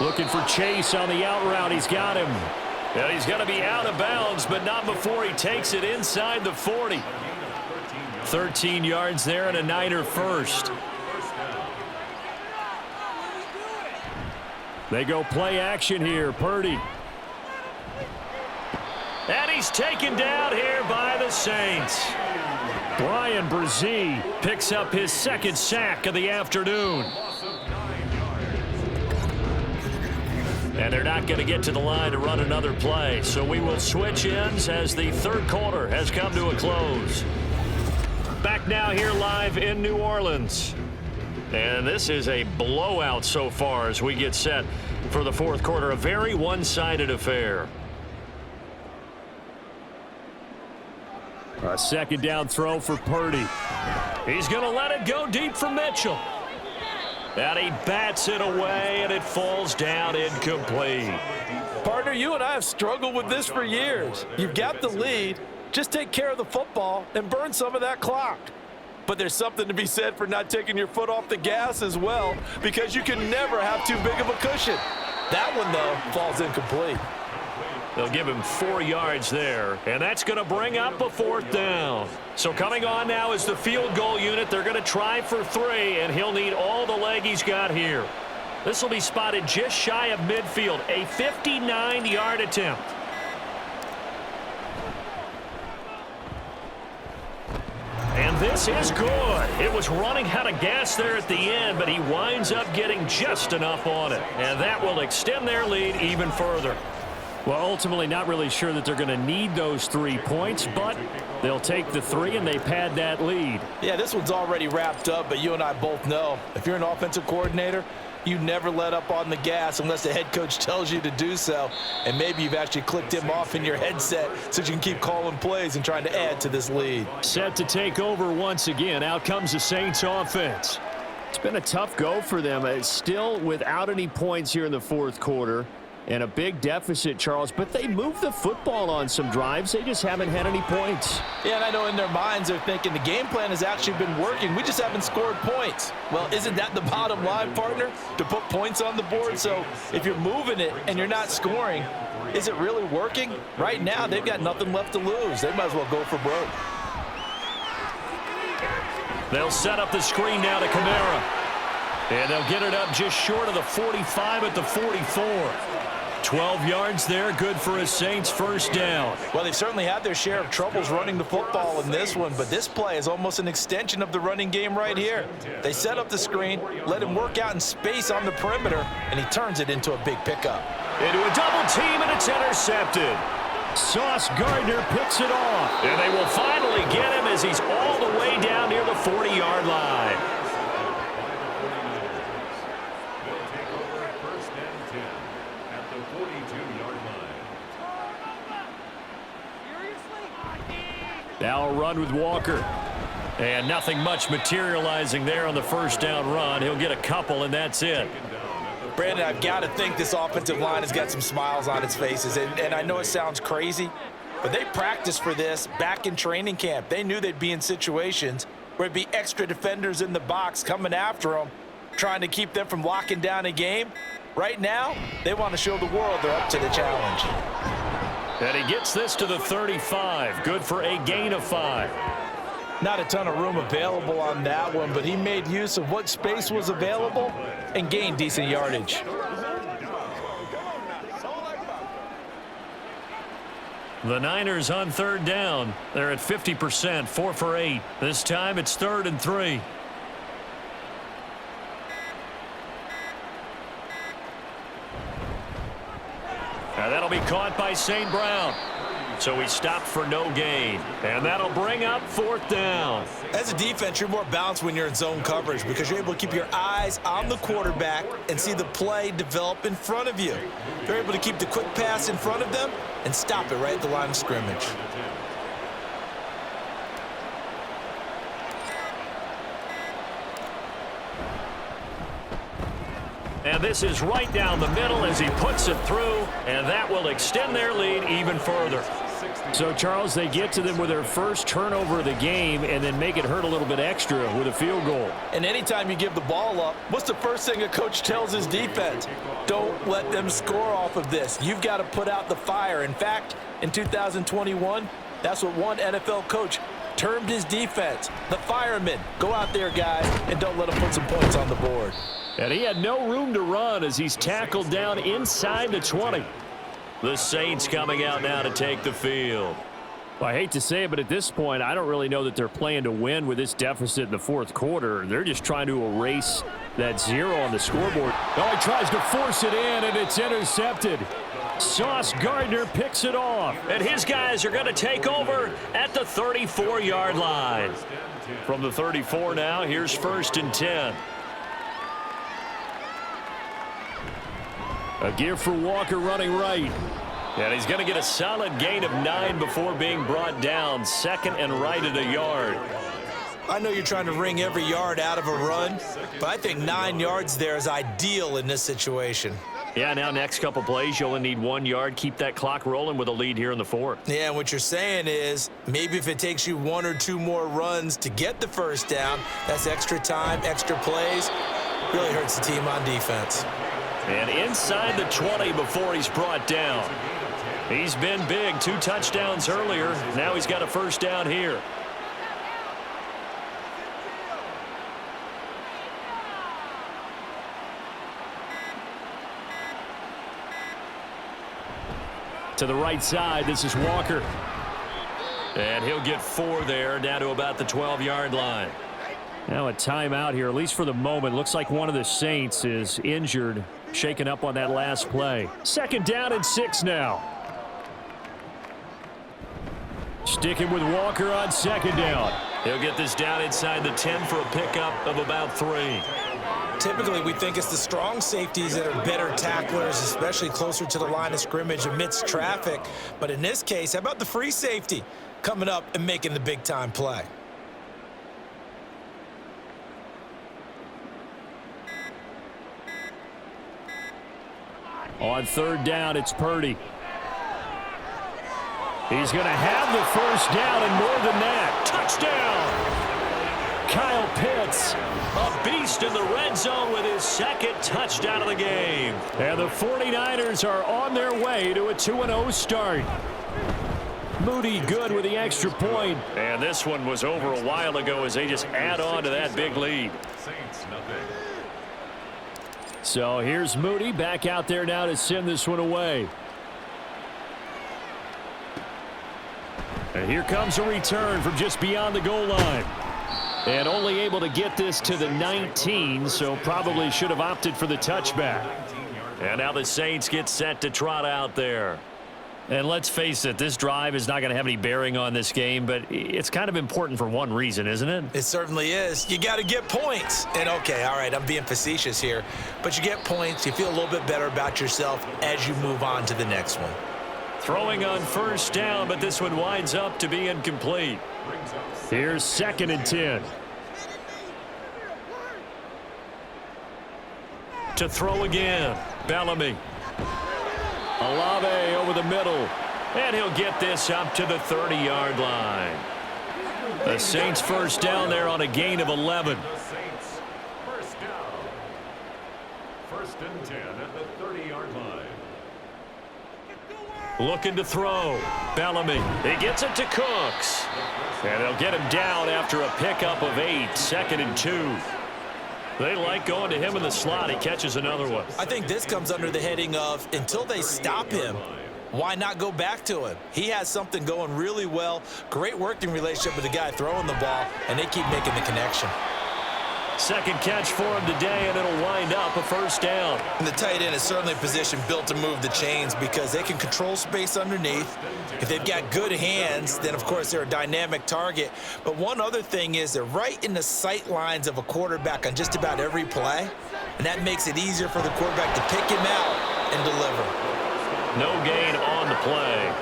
Looking for Chase on the out route. He's got him. And he's going to be out of bounds, but not before he takes it inside the 40. 13 yards there and a Niner first. They go play action here. Purdy. And he's taken down here by the Saints. Brian Brzee picks up his second sack of the afternoon. And they're not going to get to the line to run another play. So we will switch ends as the third quarter has come to a close.
Back now here live in New Orleans. And this is a blowout so far as we get set for the fourth quarter. A very one-sided affair.
A second down throw for Purdy.
He's going to let it go deep for Mitchell. And he bats it away, and it falls down incomplete.
Partner, you and I have struggled with this for years. You've got the lead. Just take care of the football and burn some of that clock. But there's something to be said for not taking your foot off the gas as well, because you can never have too big of a cushion. That one, though, falls incomplete.
They'll give him 4 yards there, and that's going to bring up a fourth down. So coming on now is the field goal unit. They're going to try for 3, and he'll need all the leg he's got here. This will be spotted just shy of midfield, a 59-yard attempt. And this is good. It was running out of gas there at the end, but he winds up getting just enough on it. And that will extend their lead even further.
Well, ultimately not really sure that they're going to need those 3 points, but they'll take the 3 and they pad that lead.
Yeah, this one's already wrapped up, but you and I both know if you're an offensive coordinator, you never let up on the gas unless the head coach tells you to do so. And maybe you've actually clicked him off in your headset so you can keep calling plays and trying to add to this lead.
Set to take over once again. Out comes the Saints offense. It's been a tough go for them. It's still without any points here in the fourth quarter. And a big deficit, Charles, but they moved the football on some drives. They just haven't had any points.
Yeah, and I know in their minds they're thinking the game plan has actually been working. We just haven't scored points. Well, isn't that the bottom line, partner? To put points on the board? So if you're moving it and you're not scoring, is it really working? Right now, they've got nothing left to lose. They might as well go for broke.
They'll set up the screen now to Kamara. And they'll get it up just short of the 45 at the 44. 12 yards there, good for a Saints first down.
Well, they've certainly had their share of troubles running the football in this one, but this play is almost an extension of the running game right here. They set up the screen, let him work out in space on the perimeter, and he turns it into a big pickup.
Into a double team, and it's intercepted.
Sauce Gardner picks it off.
And they will finally get him as he's all the way down near the 40-yard line.
Now a run with Walker.
And nothing much materializing there on the first down run. He'll get a couple, and that's it.
Brandon, I've got to think this offensive line has got some smiles on its faces. And I know it sounds crazy, but they practiced for this back in training camp. They knew they'd be in situations where it'd be extra defenders in the box coming after them, trying to keep them from locking down a game. Right now, they want to show the world they're up to the challenge.
And he gets this to the 35. Good for a gain of 5.
Not a ton of room available on that one, but he made use of what space was available and gained decent yardage.
The Niners on third down. They're at 50%, 4 for 8. This time it's 3rd and 3. Now that'll be caught by St. Brown. So he stopped for no gain. And that'll bring up 4th down.
As a defense, you're more balanced when you're in zone coverage because you're able to keep your eyes on the quarterback and see the play develop in front of you. You're able to keep the quick pass in front of them and stop it right at the line of scrimmage.
And this is right down the middle as he puts it through, and that will extend their lead even further.
So, Charles, they get to them with their first turnover of the game and then make it hurt a little bit extra with a field goal.
And anytime you give the ball up, what's the first thing a coach tells his defense? Don't let them score off of this. You've got to put out the fire. In fact, in 2021, that's what one NFL coach termed his defense. The firemen. Go out there, guys, and don't let them put some points on the board.
And he had no room to run as he's tackled down inside the 20.
The Saints coming out now to take the field.
Well, I hate to say it, but at this point, I don't really know that they're playing to win with this deficit in the fourth quarter. They're just trying to erase that 0 on the scoreboard. Oh, he tries to force it in, and it's intercepted. Sauce Gardner picks it off.
And his guys are going to take over at the 34-yard line. From the 34 now, here's 1st and 10.
A give for Walker running right.
And he's going to get a solid gain of 9 before being brought down. 2nd and right at a yard.
I know you're trying to wring every yard out of a run, but I think 9 yards there is ideal in this situation.
Yeah, now next couple plays, you only need 1 yard. Keep that clock rolling with a lead here in the 4th.
Yeah, and what you're saying is maybe if it takes you 1 or 2 more runs to get the first down, that's extra time, extra plays. Really hurts the team on defense.
And inside the 20 before he's brought down. He's been big, 2 touchdowns earlier. Now he's got a first down here.
To the right side, this is Walker.
And he'll get 4 there, down to about the 12-yard line.
Now a timeout here, at least for the moment. Looks like one of the Saints is injured, shaken up on that last play. 2nd down and 6 now. Sticking with Walker on 2nd down.
He'll get this down inside the 10 for a pickup of about 3.
Typically, we think it's the strong safeties that are better tacklers, especially closer to the line of scrimmage amidst traffic. But in this case, how about the free safety coming up and making the big-time play?
On 3rd down, it's Purdy. He's going to have the first down and more than that.
Touchdown!
Kyle Pitts.
A beast in the red zone with his 2nd touchdown of the game.
And the 49ers are on their way to a 2-0 start. Moody good with the extra point.
And this one was over a while ago as they just add on to that big lead.
So here's Moody back out there now to send this one away. And here comes a return from just beyond the goal line. And only able to get this to the 19, so probably should have opted for the touchback.
And now the Saints get set to trot out there.
And let's face it, this drive is not going to have any bearing on this game, but it's kind of important for one reason, isn't it?
It certainly is. You got to get points. And, okay, all right, I'm being facetious here. But you get points. You feel a little bit better about yourself as you move on to the next one.
Throwing on 1st down, but this one winds up to be incomplete.
Here's 2nd and 10.
To throw again, Bellamy.
Olave over the middle.
And he'll get this up to the 30-yard line. The Saints first down there on a gain of 11.
First down. 1st and 10 at the 30-yard line.
Looking to throw. Bellamy. He gets it to Cooks. And they'll get him down after a pickup of 8. 2nd and 2. They like going to him in the slot. He catches another one.
I think this comes under the heading of until they stop him, why not go back to him? He has something going really well. Great working relationship with the guy throwing the ball, and they keep making the connection.
2nd catch for him today, and it'll wind up a first down.
And the tight end is certainly a position built to move the chains because they can control space underneath. If they've got good hands, then, of course, they're a dynamic target. But one other thing is they're right in the sight lines of a quarterback on just about every play, and that makes it easier for the quarterback to pick him out and deliver.
No gain on the play,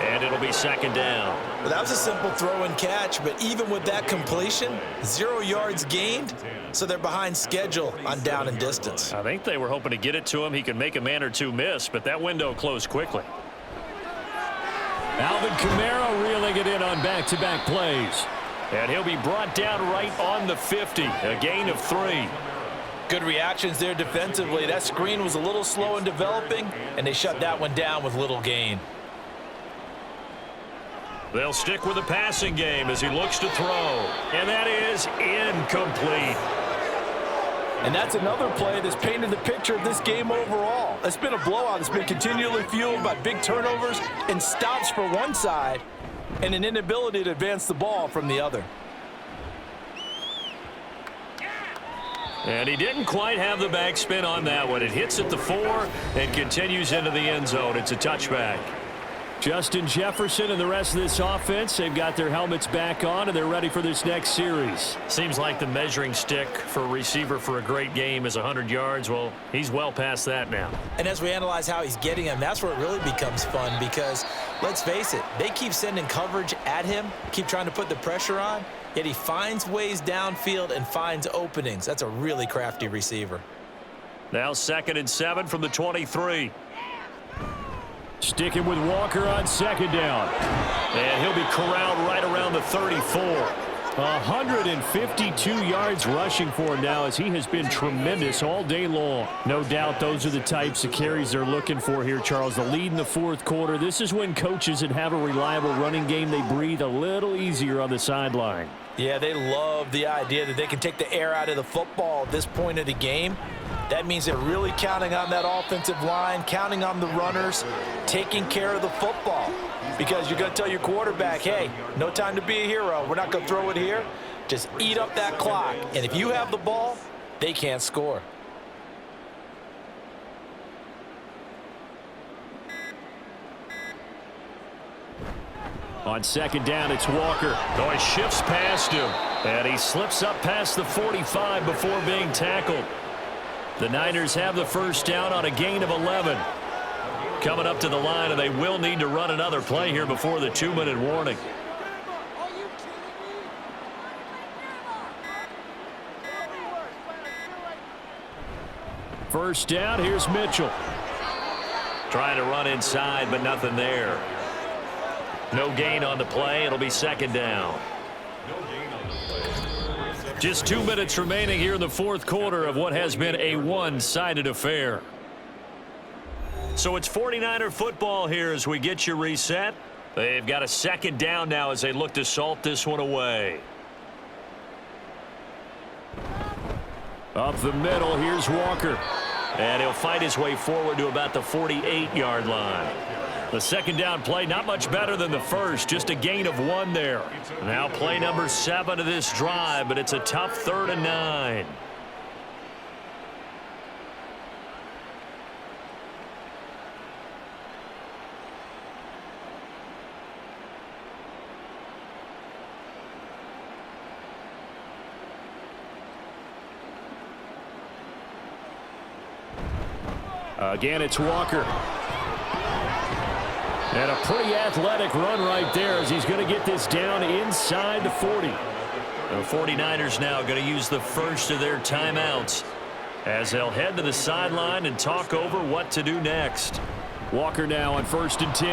and it'll be 2nd down.
Well, that was a simple throw and catch, but even with that completion, 0 yards gained, so they're behind schedule on down and distance.
I think they were hoping to get it to him. He could make a man or two miss, but that window closed quickly.
Alvin Kamara reeling it in on back-to-back plays.
And he'll be brought down right on the 50, a gain of 3.
Good reactions there defensively. That screen was a little slow in developing, and they shut that one down with little gain.
They'll stick with the passing game as he looks to throw. And that is incomplete.
And that's another play that's painted the picture of this game overall. It's been a blowout. It's been continually fueled by big turnovers and stops for one side and an inability to advance the ball from the other.
And he didn't quite have the backspin on that one. It hits at the 4 and continues into the end zone. It's a touchback.
Justin Jefferson and the rest of this offense, they've got their helmets back on, and they're ready for this next series.
Seems like the measuring stick for a receiver for a great game is 100 yards. Well, he's well past that now.
And as we analyze how he's getting them, that's where it really becomes fun because, let's face it, they keep sending coverage at him, keep trying to put the pressure on, yet he finds ways downfield and finds openings. That's a really crafty receiver.
Now 2nd and 7 from the 23.
Sticking with Walker on 2nd down.
And he'll be corralled right around the 34.
152 yards rushing for him now as he has been tremendous all day long. No doubt those are the types of carries they're looking for here, Charles. The lead in the 4th quarter. This is when coaches that have a reliable running game, they breathe a little easier on the sideline.
Yeah, they love the idea that they can take the air out of the football at this point of the game. That means they're really counting on that offensive line, counting on the runners, taking care of the football. Because you're going to tell your quarterback, hey, no time to be a hero. We're not going to throw it here. Just eat up that clock. And if you have the ball, they can't score.
On 2nd down, it's Walker.
Oh, he shifts past him. And he slips up past the 45 before being tackled. The Niners have the 1st down on a gain of 11. Coming up to the line, and they will need to run another play here before the 2-minute warning.
First down, here's Mitchell.
Trying to run inside, but nothing there. No gain on the play. It'll be 2nd down. Just 2 minutes remaining here in the 4th quarter of what has been a one-sided affair. So it's 49er football here as we get you reset. They've got a 2nd down now as they look to salt this one away.
Up the middle, here's Walker.
And he'll fight his way forward to about the 48-yard line. The 2nd down play, not much better than the first, just a gain of 1 there. Now play number 7 of this drive, but it's a tough 3rd and 9.
Again, it's Walker. And a pretty athletic run right there as he's going to get this down inside the 40.
The 49ers now going to use the first of their timeouts as they'll head to the sideline and talk over what to do next.
Walker now on 1st and 10.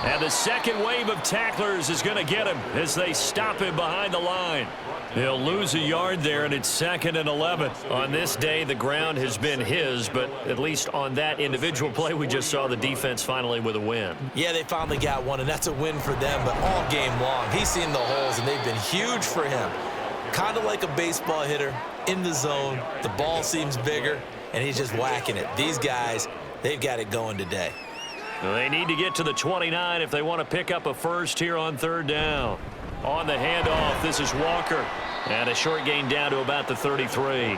And the second wave of tacklers is going to get him as they stop him behind the line. He'll lose a yard there, and it's 2nd and 11. On this day, the ground has been his, but at least on that individual play, we just saw the defense finally with a win.
Yeah, they finally got one, and that's a win for them, but all game long, he's seen the holes, and they've been huge for him. Kind of like a baseball hitter in the zone. The ball seems bigger, and he's just whacking it. These guys, they've got it going today.
They need to get to the 29 if they want to pick up a first here on 3rd down. On the handoff, this is Walker. And a short gain down to about the 33.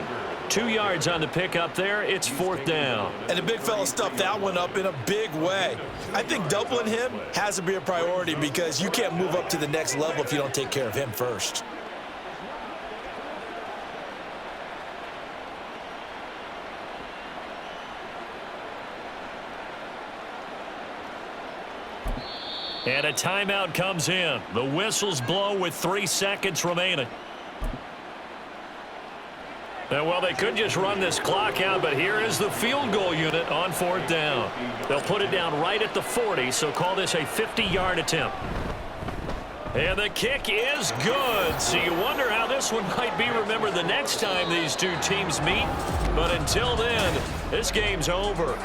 2 yards on the pickup there. It's 4th down.
And the big fella stuffed that one up in a big way. I think doubling him has to be a priority because you can't move up to the next level if you don't take care of him first.
And a timeout comes in. The whistles blow with 3 seconds remaining. And, well, they could just run this clock out, but here is the field goal unit on 4th down. They'll put it down right at the 40, so call this a 50-yard attempt. And the kick is good. So you wonder how this one might be remembered the next time these two teams meet. But until then, this game's over.